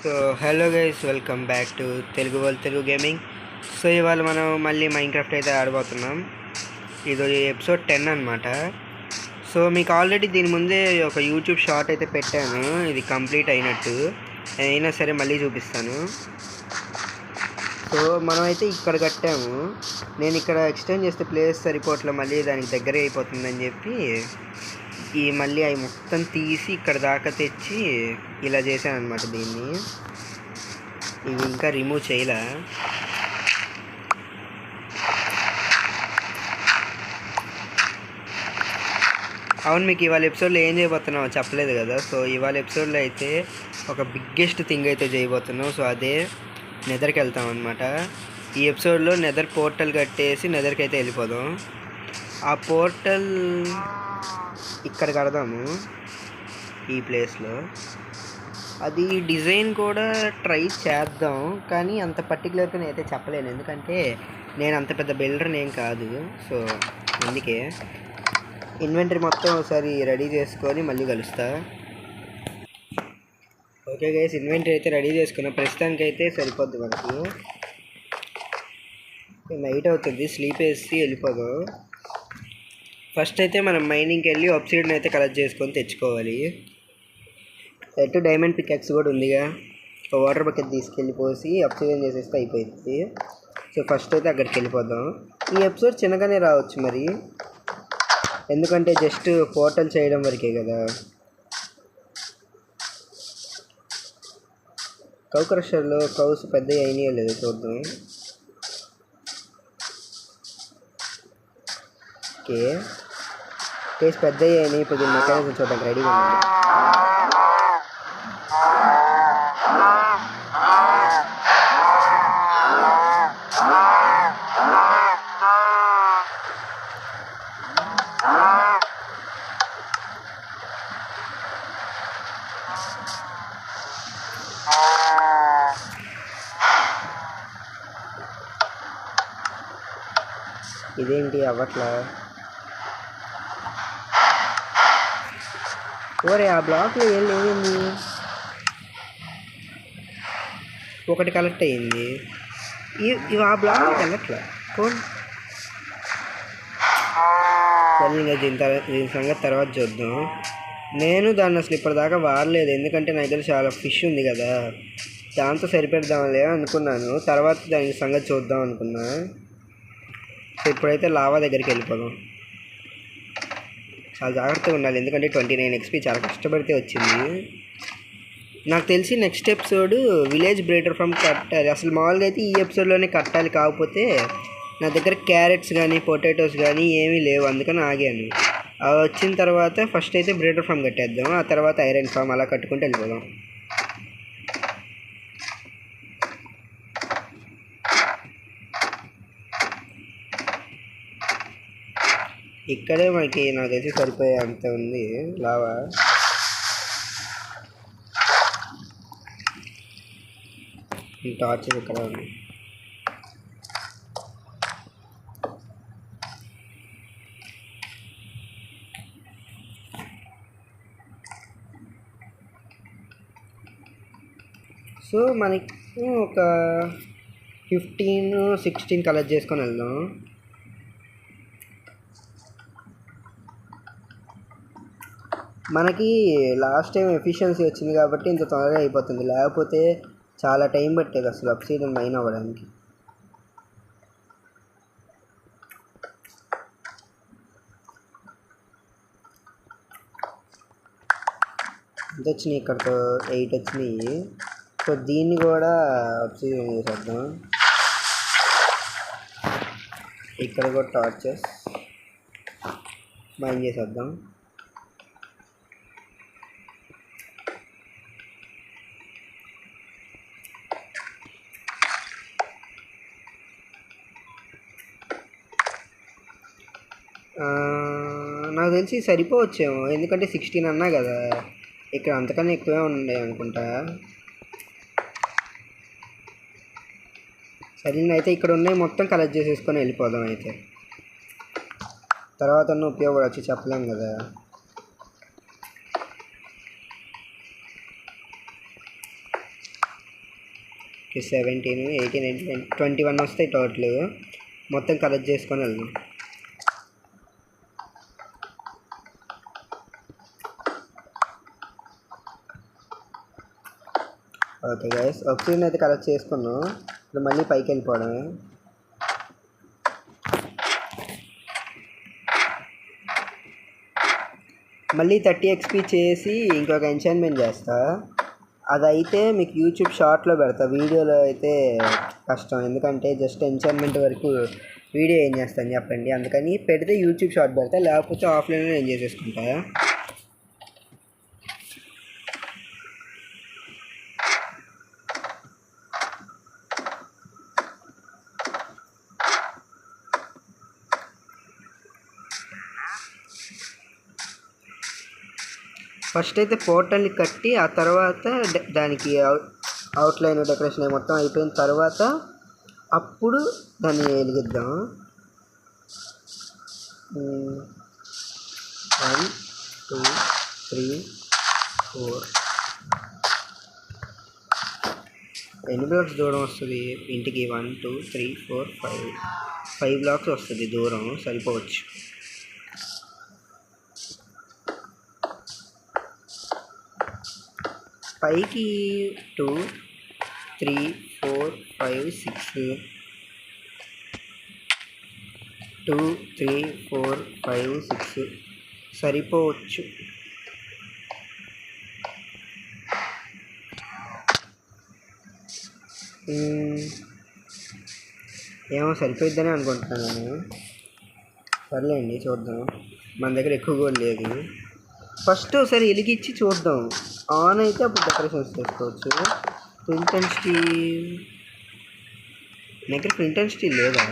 So hello guys, welcome back to Telugu world Telugu gaming. So ఇవాళ మనం మళ్ళీ మైన్క్రాఫ్ట్ అయితే ఆడబోతున్నాం. ఇది ఎపిసోడ్ 10 అనమాట. సో మీకు ఆల్రెడీ దీని ముందే ఒక యూట్యూబ్ షార్ట్ అయితే పెట్టాను, ఇది కంప్లీట్ అయినట్టు. అయినా సరే మళ్ళీ చూపిస్తాను. సో మనమైతే ఇక్కడ కట్టాము. నేను ఇక్కడ ఎక్స్టెండ్ చేస్తే ప్లేస్ సరిపోవట్లే, మళ్ళీ దానికి దగ్గర అయిపోతుందని చెప్పి మళ్ళీ అవి మొత్తం తీసి ఇక్కడ దాకా తెచ్చి ఇలా చేశాను అనమాట. దీన్ని ఇవి ఇంకా రిమూవ్ చేయలే. అవును, మీకు ఇవాళ ఎపిసోడ్లో ఏం చేయబోతున్నావు చెప్పలేదు కదా. సో ఇవాళ ఎపిసోడ్లో అయితే ఒక బిగ్గెస్ట్ థింగ్ అయితే చేయబోతున్నాం. సో అదే నెదర్కి వెళ్తాం అనమాట. ఈ ఎపిసోడ్లో నెదర్ పోర్టల్ కట్టేసి నెదర్కి అయితే వెళ్ళిపోదాం. ఆ పోర్టల్ ఇక్కడ కడదాము ఈ ప్లేస్లో. అది డిజైన్ కూడా ట్రై చేద్దాం, కానీ అంత పర్టికులర్గా నేనైతే చెప్పలేను, ఎందుకంటే నేను అంత పెద్ద బిల్డర్ని ఏం కాదు. సో అందుకే ఇన్వెంటరీ మొత్తం ఒకసారి రెడీ చేసుకొని మళ్ళీ కలుస్తా. ఓకే గైస్, ఇన్వెంటరీ అయితే రెడీ చేసుకున్నా. ప్రస్తుతానికి అయితే సరిపోద్ది మనకి. నైట్ అవుతుంది, స్లీప్ వేసి వెళ్ళిపోదాం. ఫస్ట్ అయితే మనం మైనింగ్కి వెళ్ళి ఆబ్సిడియన్ అయితే కలెక్ట్ చేసుకొని తెచ్చుకోవాలి. ఎటు డైమండ్ పికాక్స్ కూడా ఉందిగా, ఒక వాటర్ బకెట్ తీసుకెళ్ళి పోసి ఆబ్సిడియన్ చేసేస్తే అయిపోయింది. సో ఫస్ట్ అయితే అక్కడికి వెళ్ళిపోదాం. ఈ ఎపిసోడ్ చిన్నగానే రావచ్చు మరి, ఎందుకంటే జస్ట్ పోర్టల్ చేయడం వరకే కదా. కౌ క్రషర్లో కౌస్ పెద్ద అయినాయో లేదో చూద్దాం. ఓకే, కేసు పెద్ద అయినాయి. ఇప్పుడు మెకానిజం చూడడానికి రెడీగా ఉంది. ఇదేంటి అవ్వట్లా? ఓరే, ఆ బ్లాక్లో ఏం లేదండి. ఒకటి కలెక్ట్ అయ్యింది, ఇవి ఆ బ్లాక్లో వెళ్ళట్లా. ఫోన్ ఇంకా దీని సంగతి తర్వాత చూద్దాం. నేను దాన్ని అసలు ఇప్పటిదాకా వాడలేదు, ఎందుకంటే నా దగ్గర చాలా ఫిష్ ఉంది కదా, దాంతో సరిపెడదాంలే అనుకున్నాను. తర్వాత దాని సంగతి చూద్దాం అనుకున్నా. సో ఇప్పుడైతే లావా దగ్గరికి వెళ్ళిపోదాం. చాలా జాగ్రత్తగా ఉండాలి, ఎందుకంటే 29 XP చాలా కష్టపడితే వచ్చింది. నాకు తెలిసి next episode village breeder farm కట్టాలి. అసలు మామూలుగా అయితే ఈ ఎపిసోడ్లోనే కట్టాలి, కాకపోతే నా దగ్గర క్యారెట్స్ కానీ పొటాటోస్ కానీ ఏమీ లేవు, అందుకని ఆగాను. అవి వచ్చిన తర్వాత ఫస్ట్ అయితే బ్రేడర్ ఫామ్ కట్టేద్దాం, ఆ తర్వాత ఐరన్ ఫామ్ అలా కట్టుకుంటూ వెళ్ళిపోదాం. ఇక్కడే మనకి నాకు తెలిసి సరిపోయే అంత ఉంది లావా. టార్చ్ ఇక్కడ ఉంది. సో మనకి ఒక 15-16 కలెక్ట్ చేసుకొని వెళ్దాం. మనకి లాస్ట్ టైం ఎఫిషియన్సీ వచ్చింది కాబట్టి ఇంత తొందరగా అయిపోతుంది, లేకపోతే చాలా టైం పట్టేది అసలు ఆబ్సిడియన్ మైన్ అవ్వడానికి. ఎంత వచ్చినాయి? ఇక్కడతో 8 వచ్చినాయి. సో దీన్ని కూడా ఆబ్సిడియన్ చేసేద్దాం. ఇక్కడ కూడా టార్చెస్ మైన్ చేసేద్దాం. నాకు తెలిసి సరిపోవచ్చేమో, ఎందుకంటే 16 అన్నా కదా, ఇక్కడ అంతకన్నా ఎక్కువే ఉండే అనుకుంటా. సరే, అయితే ఇక్కడ ఉన్నాయి మొత్తం కలెక్ట్ చేసేసుకొని వెళ్ళిపోదాం. అయితే తర్వాత ఉపయోగపడవచ్చు, చెప్పలేం కదా. 17, 18, 19, 21 వస్తాయి టోటల్. మొత్తం కలెక్ట్ చేసుకొని వెళ్దాం. ఓకే గైస్, ఆక్సిజన్ అయితే కలెక్ట్ చేసుకున్నాం. ఇప్పుడు మళ్ళీ పైకి వెళ్ళిపోవడమే. మళ్ళీ 30 XP చేసి ఇంకొక ఎంచాన్మెంట్ చేస్తా. అదైతే మీకు యూట్యూబ్ షార్ట్లో పెడతా, వీడియోలో అయితే కష్టం. ఎందుకంటే జస్ట్ ఎంచాన్మెంట్ వరకు వీడియో ఏం చేస్తాను చెప్పండి. అందుకని పెడితే యూట్యూబ్ షార్ట్ పెడతా, లేకపోతే ఆఫ్లైన్లో నేను చేసేసుకుంటా. ఫస్ట్ అయితే పోర్టల్ని కట్టి ఆ తర్వాత దానికి అవుట్లైన్ డెకరేషన్ మొత్తం అయిపోయిన తర్వాత అప్పుడు దాన్ని వెలిగిద్దాం. 1 2 3 4 ఎన్ని బ్లాక్స్ దూరం వస్తుంది ఇంటికి? 1 2 3 4 5 బ్లాక్స్ వస్తుంది దూరం, సరిపోవచ్చు. పైకి 2 3 4 5 6 2 3 4 5 6 సరిపోవచ్చు. ఏమో సరిపోయిద్దని అనుకుంటున్నాను నేను. సర్లేండి, చూద్దాం. మన దగ్గర ఎక్కువ కూడా లేదు. ఫస్ట్ ఒకసారి వెలిగించి చూద్దాం. ఆన్ అయితే అప్పుడు డెకరేషన్స్ చేసుకోవచ్చు. ఫ్లింట్ అండ్ స్టీల్ దగ్గర ఫ్లింట్ అండ్ స్టీల్ లేదా?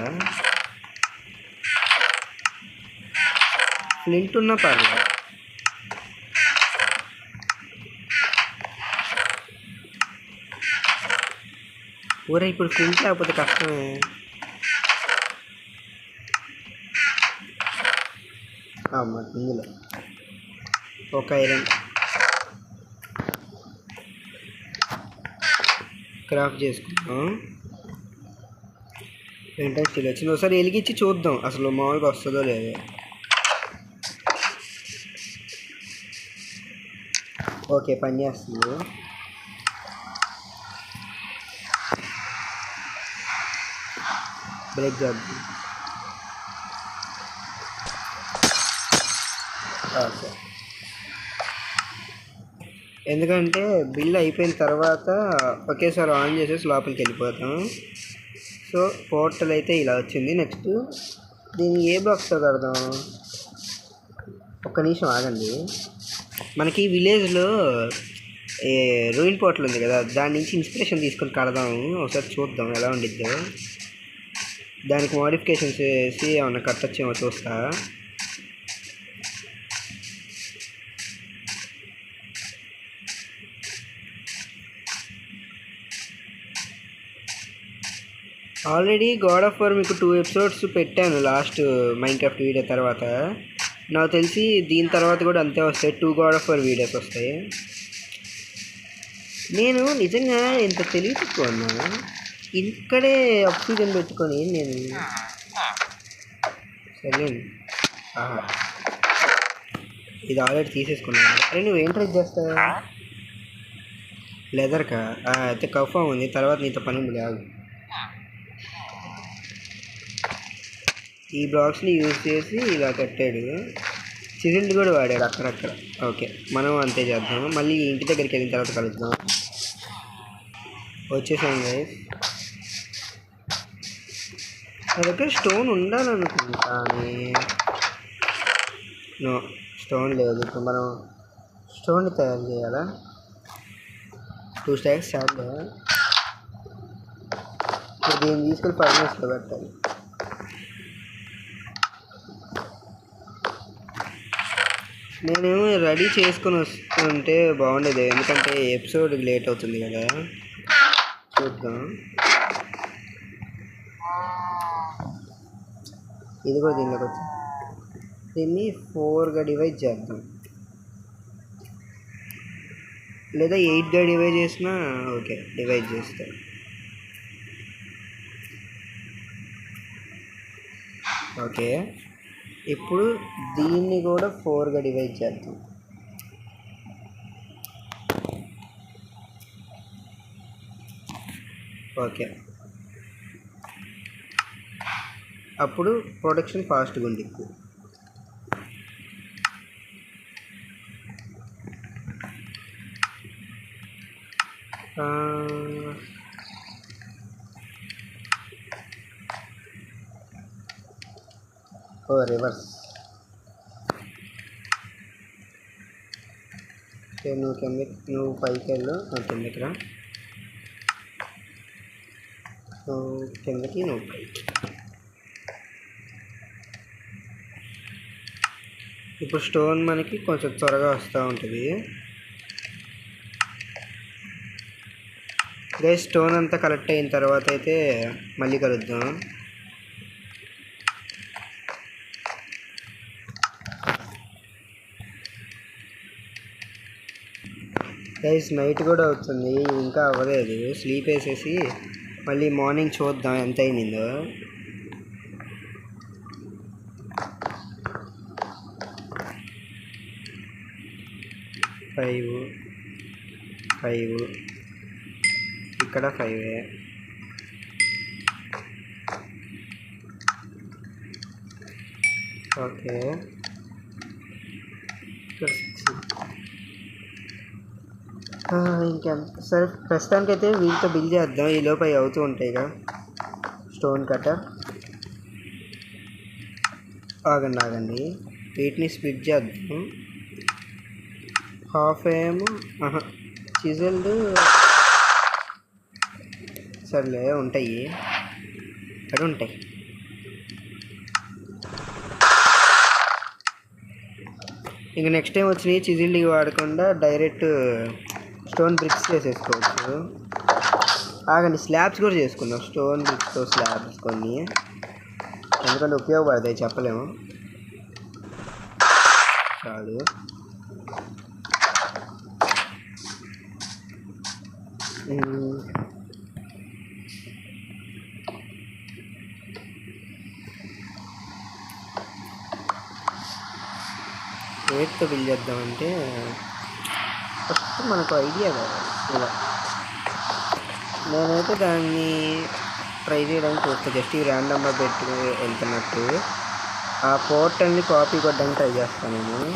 ఫ్లింట్ ఉన్నా పర్లేదు. ఊరే ఇప్పుడు ఫ్లింట్ లేకపోతే కష్టమే. అమ్మ ఇందులో ఒక ఐరన్ క్రాఫ్ట్ చేసుకుందాం. ఫ్లింట్ అండ్ స్టీల్ వచ్చింది. ఒకసారి వెలిగించి చూద్దాం అసలు మామూలుగా వస్తుందో లేదో. ఓకే, పని చేస్తుంది. బ్రేక్ చేద్దాం. ఓకే, ఎందుకంటే బిల్ అయిపోయిన తర్వాత ఒకేసారి ఆన్ చేసేసి లోపలికి వెళ్ళిపోతాం. సో పోర్టల్ అయితే ఇలా వచ్చింది. నెక్స్ట్ దీన్ని ఏ బాక్స్తో కడదాం? ఒక్క నిమిషం ఆగండి. మనకి విలేజ్లో రూయిన్ పోర్టల్ ఉంది కదా, దాని నుంచి ఇన్స్పిరేషన్ తీసుకొని కడదాము. ఒకసారి చూద్దాం ఎలా ఉండిద్దో. దానికి మోడిఫికేషన్స్ చేసి ఏమన్నా కట్టొచ్చేమో చూస్తా. ఆల్రెడీ గాడ్ ఆఫ్ వార్ మీకు 2 ఎపిసోడ్స్ పెట్టాను లాస్ట్ మైన్క్రాఫ్ట్ వీడియో తర్వాత. నాకు తెలిసి దీని తర్వాత కూడా అంతే వస్తాయి, 2 గాడ్ ఆఫ్ వార్ వీడియోస్ వస్తాయి. నేను నిజంగా ఇంత తెలివి తక్కువ అన్నా. ఇక్కడే ఆక్సిజన్ పెట్టుకొని నేను సరే ఇది ఆల్రెడీ తీసేసుకున్నాను. అరే నువ్వేం ట్రై చేస్తావు? లెదర్కా? అయితే కఫామ్ ఉంది, తర్వాత నీతో పని ఉంది. కాదు, ఈ బ్లాక్స్ని యూజ్ చేసి ఇలా కట్టాడు. సిజిల్డ్ కూడా వాడాడు అక్కడక్కడ. ఓకే, మనం అంతే చేద్దాం. మళ్ళీ ఇంటి దగ్గరికి వెళ్ళిన తర్వాత కలుద్దాం. వచ్చేసాం గైస్. నా దగ్గర స్టోన్ ఉండాలనుకుంటా కానీ నో, స్టోన్ లేదు. ఇప్పుడు మనం స్టోన్ని తయారు చేయాలా? 2 స్టాక్స్ చాలు. ఇప్పుడు దీన్ని తీసుకొని ఫర్నేస్లో పెట్టాలి. నేను రెడీ చేసుకొని వస్తుంటే బాగుండేది, ఎందుకంటే ఎపిసోడ్ లేట్ అవుతుంది కదా. చూద్దాం. ఇది కూడా దీనిలోకి వచ్చి దీన్ని 4గా డివైడ్ చేద్దాం, లేదా 8గా డివైడ్ చేసినా ఓకే. డివైడ్ చేస్తాం. ఓకే, ఇప్పుడు దీన్ని కూడా 4గా డివైడ్ చేద్దాం. ఓకే, అప్పుడు ప్రొడక్షన్ ఫాస్ట్గా ఉంది. రివర్స్. నువ్వు పైకి వెళ్ళు, కిందకి రా. కిందకి, నువ్వు పైకి. ఇప్పుడు స్టోన్ మనకి కొంచెం త్వరగా వస్తూ ఉంటుంది. గైస్, స్టోన్ అంతా కలెక్ట్ అయిన తర్వాత అయితే మళ్ళీ కలుద్దాం. గైస్, నైట్ కూడా అవుతుంది, ఇంకా అవ్వలేదు. స్లీప్ వేసేసి మళ్ళీ మార్నింగ్ చూద్దాం ఎంత అయిందో. ఫైవ్ ఇక్కడ 5. ఓకే, ఇంకెంత. సరే, ప్రస్తుతానికి అయితే వీటితో బిల్ చేద్దాం. ఈ లోపు అవి అవుతూ ఉంటాయిగా. Stone cutter. ఆగండి, వీటిని స్ప్లిట్ చేద్దాం. హాఫ్ ఏమో చిజల్డ్. సర్లే, ఉంటాయి, అక్కడ ఉంటాయి. ఇంక నెక్స్ట్ టైం వచ్చినాయి చిజిల్డ్ వాడకుండా డైరెక్ట్ స్టోన్ బ్రిక్స్ చేసేసుకోవచ్చు. ఆగండి, స్లాబ్స్ కూడా చేసుకుందాం. స్టోన్ బ్రిక్స్తో స్లాబ్స్ కొన్ని, ఎందుకంటే ఉపయోగపడతాయి, చెప్పలేము. చాలు. వేటితో బిల్ చేద్దామంటే ఫస్ట్ మనకు ఐడియా కావాలి. ఇలా నేనైతే దాన్ని ట్రై చేయడానికి చూస్తాను. జస్ట్ ఈ ర్యాండమ్గా పెట్టి వెళ్తున్నట్టు ఆ పోర్టల్ని కాపీ కొట్టడానికి ట్రై చేస్తాను నేను.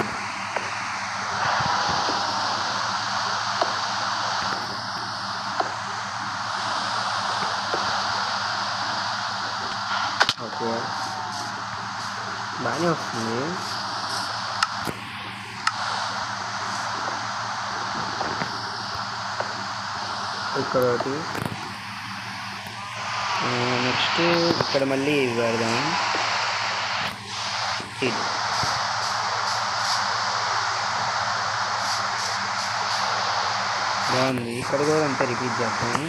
ఓకే, బాగానే వస్తుంది. ఇక్కడ ఒకటి. నెక్స్ట్ ఇక్కడ మళ్ళీ పెడదాం. బాగుంది. ఇక్కడ కూడా అంతా రిపీట్ చేద్దాం.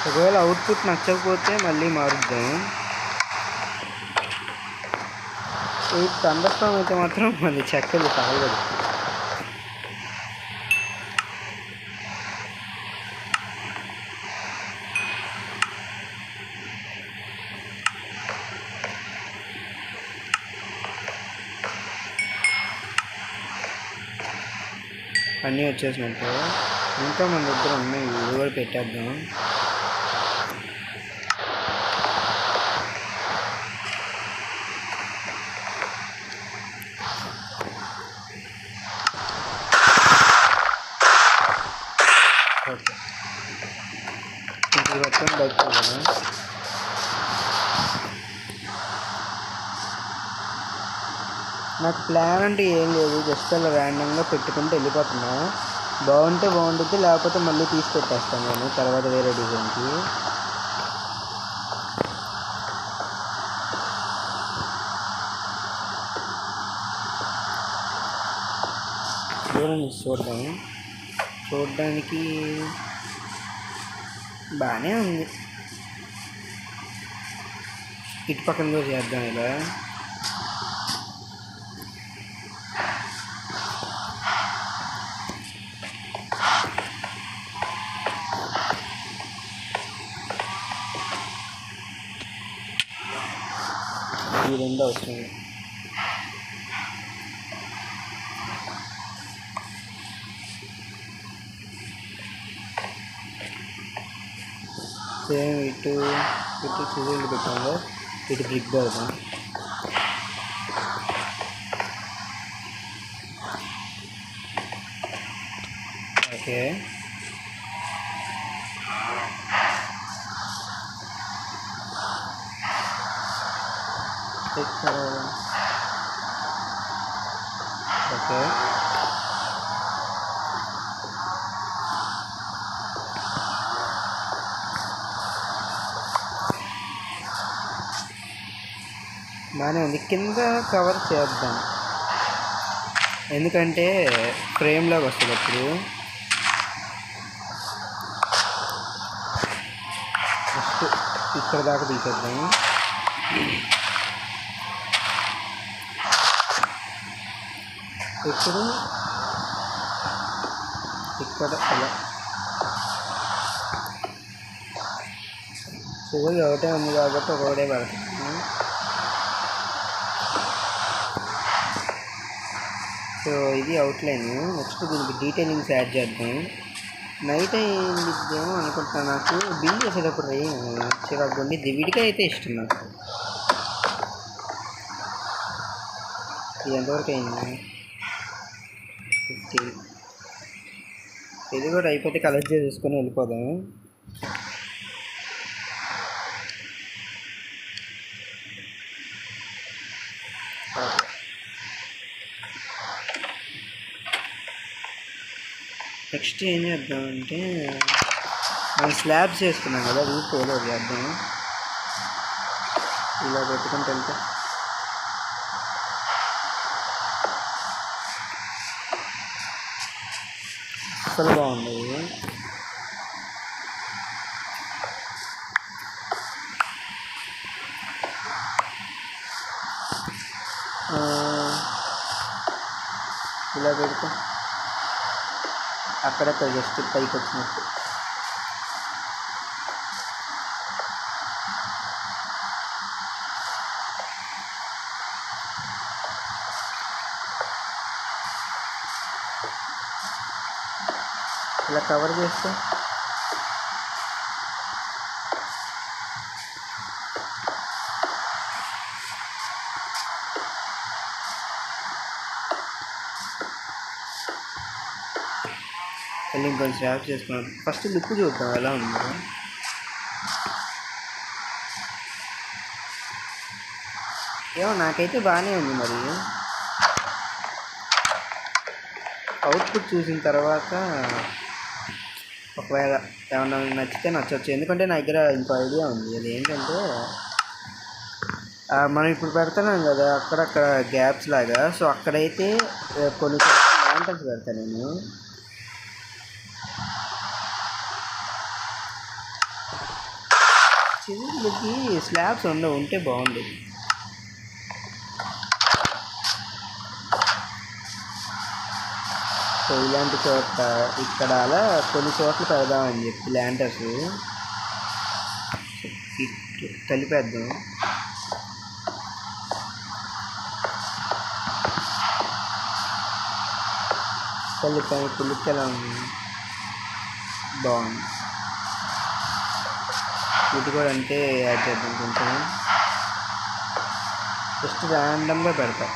ఒకవేళ అవుట్పుట్ నచ్చకపోతే మళ్ళీ మారుద్దాం. ఈ థండర్స్టార్మ్ అయితే మాత్రం మళ్ళీ చెక్కలు తాగదు. అన్నీ వచ్చేసినట్టు. ఇంకా మన దగ్గర ఉన్నాయి, ఇవి కూడా పెట్టేద్దాం. ఓకే, ఇది మొత్తం బయట కదా. నాకు ప్లాన్ అంటే ఏం లేదు, జస్ట్ అలా ర్యాండమ్గా పెట్టుకుంటూ వెళ్ళిపోతున్నా. బాగుంటే బాగుంటుంది, లేకపోతే మళ్ళీ తీసి పెట్టేస్తాను నేను తర్వాత వేరే డిజైన్కి. చూడడానికి బాగానే ఉంది. ఇటు పక్కన కూడా చేద్దాం ఇలా. ఈ రెండు అవసరం. సేమ్ ఇటు చిజులు పెట్టాము, ఇటు బ్రిక్ పెడదాం. Okay, okay. బాగానే ఉంది. కింద కవర్ చేద్దాం, ఎందుకంటే ఫ్రేమ్లాగా వస్తుంది అప్పుడు. ఫస్ట్ ఇక్కడ దాకా తీసేద్దాం. ఇప్పుడు ఇక్కడ అలా చివరి ఒకటే ఉంది కాబట్టి ఒకటే పడుతుంది. సో ఇది అవుట్లైన్. నెక్స్ట్ దీనికి డీటెయిలింగ్స్ యాడ్ చేద్దాం. నైట్ అయిందిద్దేమో అనుకుంటున్నాను. నాకు బిల్ చేసేటప్పుడు చిరాకు ఉండిద్ది. విడిగా అయితే ఇష్టం నాకు. ఇది ఎంతవరకు అయింది? 50. ఇది కూడా అయిపోతే కలెక్ట్ చేసుకొని వెళ్ళిపోదాం. నెక్స్ట్ ఏం చేద్దామంటే మనం స్లాబ్స్ చేసుకున్నాం కదా, రూప్ ఏదో చేద్దాం. ఇలా పెట్టుకుంటూ వెళ్తే అసలు బాగుంది. ఇలా పెడితే అక్కడక్కడ జస్ట్ పైకి వచ్చినట్టు. ఇలా కవర్ చేస్తే వెళ్ళి ఇంకొంచెం స్వాప్ చేసుకున్నాం. ఫస్ట్ లుక్ చూద్దాం ఎలా ఉందో. ఏమో నాకైతే బాగానే ఉంది. మరి అవుట్పుట్ చూసిన తర్వాత ఒకవేళ ఏమన్నా నచ్చితే నచ్చవచ్చు. ఎందుకంటే నా దగ్గర ఇంకో ఐడియా ఉంది. అది ఏంటంటే మనం ఇప్పుడు పెడుతున్నాం కదా అక్కడక్కడ గ్యాప్స్ లాగా. సో అక్కడైతే కొన్ని ల్యాంటర్స్ పెడతాను నేను. చివరికి స్లాబ్స్ ఉంటే బాగుండేది. సో ఇలాంటి చోట ఇక్కడ అలా కొన్ని చోట్ల పెడదామని చెప్పి ల్యాంటర్స్ కలిపేద్దాం. కలిపాను. ఇప్పుడు లుక్ ఎలా ఉంది? బాగుంది. ఇది కూడా అంటే యాడ్ చేద్దాం కొంచెం. జస్ట్ ర్యాండమ్గా పెడతా.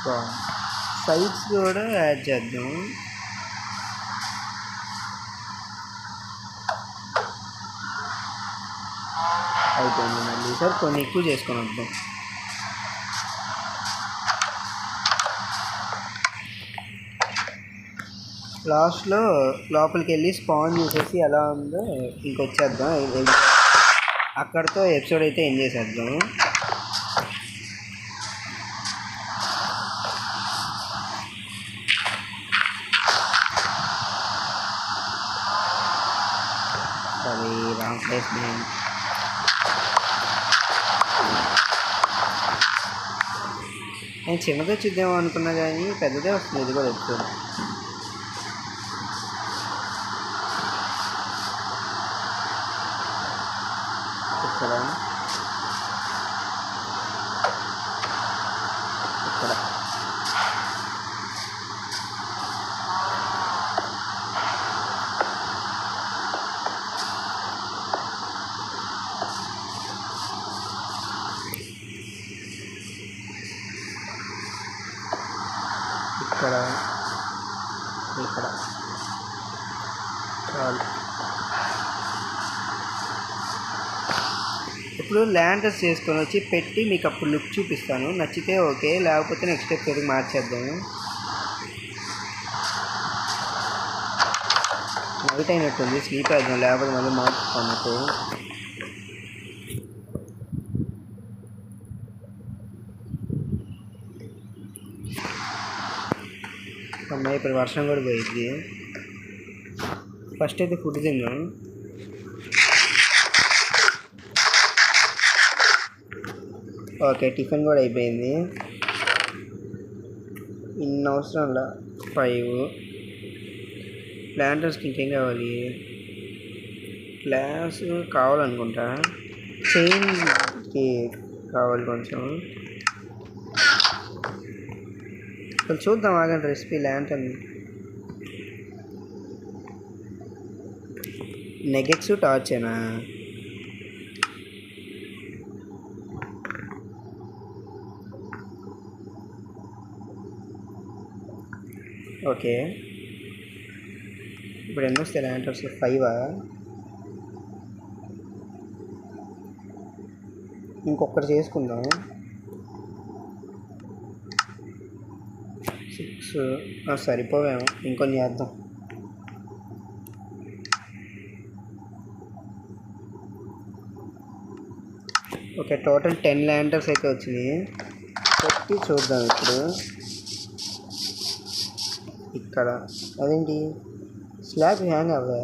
బాగుంది. సైడ్స్ కూడా యాడ్ చేద్దాం. అయిపోయింది. మళ్ళీ సార్ కొన్ని ఎక్కువ చేసుకొని వద్దాం. లాస్ట్లో లోపలికి వెళ్ళి స్పాన్ చేసేసి ఎలా ఉందో ఇంకొచ్చేద్దాం. అక్కడితో ఎపిసోడ్ అయితే ఎండ్ చేసేద్దాం. సారీ, రాంగ్ ప్లేస్ నేను. చిన్నదే చూద్దామో అనుకున్నా కానీ పెద్దదే వస్తుంది. ఇది కూడా ఎపిసోడ్. ఇక్కడ ఇక్కడ ఇక్కడ ఇక్కడ చాలు. ఇప్పుడు ల్యాంటర్స్ చేసుకొని వచ్చి పెట్టి మీకు అప్పుడు లుక్ చూపిస్తాను. నచ్చితే ఓకే, లేకపోతే నెక్స్ట్ ఎపిసోడ్కి మార్చేద్దాము. నైట్ అయినట్టుంది, స్లీప్ వేద్దాం, లేకపోతే మళ్ళీ మార్చుకున్నట్టు. అమ్మాయి ఇప్పుడు వర్షం కూడా పోయింది. ఫస్ట్ అయితే ఫుడ్ తిన్నాం. ఓకే, టిఫిన్ కూడా అయిపోయింది. ఇన్ని అవసరంలా 5 ప్లాంటర్స్కి ఇంకేం కావాలి? గ్లాస్ కావాలనుకుంటా, చైన్కి కావాలి కొంచెం. చూద్దాం ఆగండి రెసిపీ. Lantern nuggets టార్చేనా? ఓకే, ఇప్పుడు ఎన్ని వస్తాయి ల్యాంటర్స్? 5. ఇంకొకటి చేసుకుందాం. 6 సరిపోవేమో, ఇంకొన్ని చేద్దాం. ఓకే, టోటల్ 10 ల్యాంటర్స్ అయితే వచ్చినాయి. పెట్టి చూద్దాం ఇప్పుడు. ఇక్కడ అదేంటి స్లాబ్ హ్యాంగ్ అవ్వా?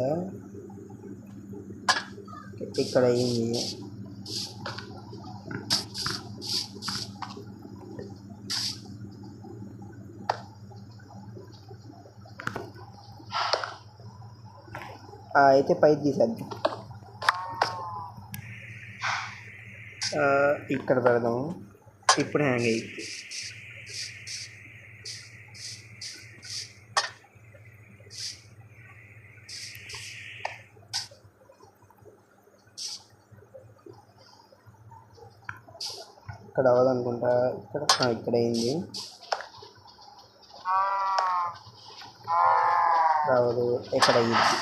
ఇక్కడ అయ్యింది. అయితే పైకి తీసేద్దాం. ఇక్కడ పెడదాం. ఇప్పుడు హ్యాంగ్ అయ్యింది. ఇక్కడ అవ్వదనుకుంటా. ఇక్కడ అయింది. రావదు. ఇక్కడ అయ్యింది.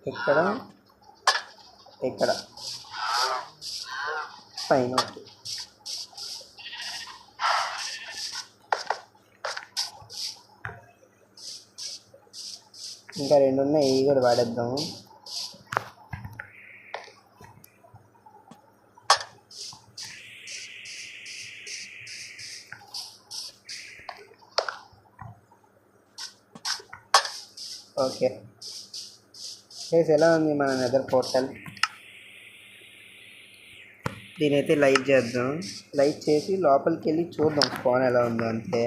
ఇక్కడ పైన. ఇంకా 2 ఉన్నాయి, ఇవి కూడా వాడేద్దాం. ఓకే గైస్, ఎలా ఉంది మన నెదర్ పోర్టల్? దీనైతే లైట్ చేద్దాం. లైట్ చేసి లోపలికి వెళ్ళి చూద్దాం స్పాన్ ఎలా ఉందో. అంతే.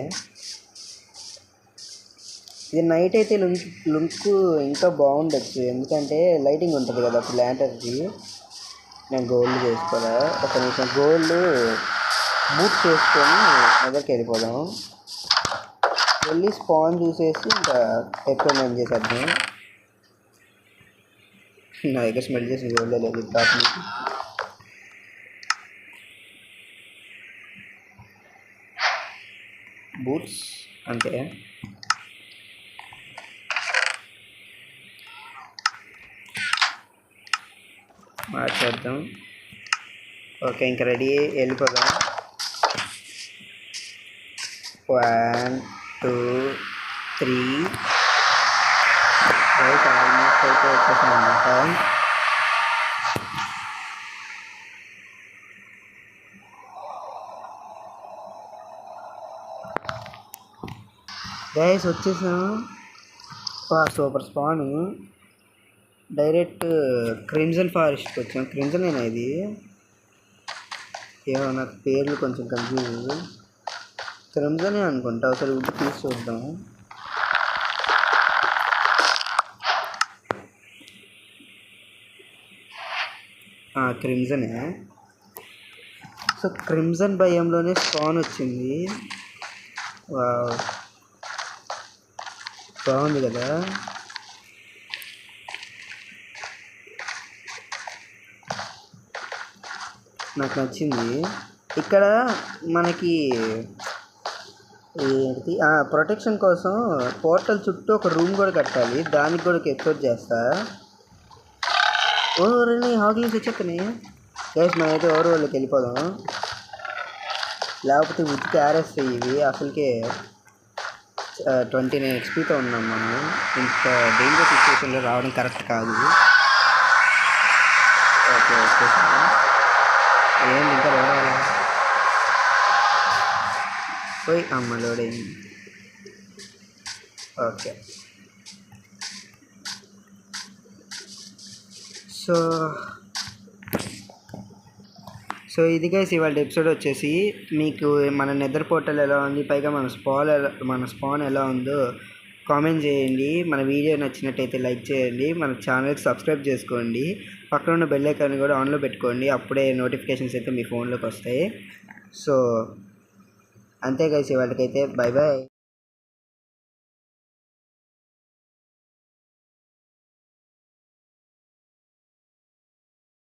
ఇది నైట్ అయితే లుక్ ఇంకా బాగుండొచ్చు, ఎందుకంటే లైటింగ్ ఉంటుంది కదా అప్పుడు ల్యాంటర్కి. నేను గోల్డ్ చేసుకోవాలా? ఒక నిమిషం, గోల్డ్ బూట్ చేసుకొని నెదర్కి వెళ్ళిపోదాం. వెళ్ళి స్పాన్ చూసేసి ఇంకా ఎక్స్పెరిమెంట్ చేసేద్దాం. నా దగ్గర స్మెల్ చేసి గోల్డ్ లేదు కాఫీ. బూట్స్ అంటే మార్చేద్దాం. ఓకే, ఇంకా రెడీ, వెళ్ళిపోదాం. 1 2 3 ఆల్మోస్ట్ అయితే వచ్చేసాం అన్నమాట. గైస్ వచ్చేసాం. Super span. డైరెక్ట్ క్రిమ్జన్ ఫారెస్ట్కి వచ్చాం. క్రిమ్జనేనా ఇది? ఏమో నాకు పేర్లు కొంచెం కన్ఫ్యూజ్. క్రిమ్జనే అనుకుంటా. ఒకసారి వుడ్ తీసి చూద్దాం. క్రిమ్జనే. సో క్రిమ్జన్ భయంలోనే స్పాన్ వచ్చింది. బాగుంది కదా. నాకు నచ్చింది. ఇక్కడ మనకి ఏంటి ప్రొటెక్షన్ కోసం పోర్టల్ చుట్టూ ఒక రూమ్ కూడా కట్టాలి. దానికి కూడా ఎక్స్పోర్ట్ చేస్తా. రండి హాగ్లీస్ వచ్చేక్కని గైస్, మనమైతే ఓవర్ వాళ్ళకి వెళ్ళిపోదాం. లేకపోతే ఉతికి ఆరేస్తాయి ఇవి. అసలుకే 29 XPతో ఉన్నాం మనం. ఇంత డేంజర్ సిచ్యువేషన్లో రావడం కరెక్ట్ కాదు. ఓకే వచ్చేసాను. ఏంటి ఇంకా లోడ్ పోయి లోడ్ అయింది. ఓకే సో ఇది గైస్ ఇవాళ ఎపిసోడ్ వచ్చేసి. మీకు మన నెదర్ పోర్టల్ ఎలా ఉంది, పైగా మన స్పాన్ ఎలా ఉందో కామెంట్ చేయండి. మన వీడియో నచ్చినట్టయితే లైక్ చేయండి. మన ఛానల్కి సబ్స్క్రైబ్ చేసుకోండి. పక్కన ఉన్న బెల్ ఐకాన్ కూడా ఆన్లో పెట్టుకోండి. అప్పుడే నోటిఫికేషన్స్ అయితే మీ ఫోన్లోకి వస్తాయి. సో అంతే గైస్ ఇవాళకైతే. Bye bye.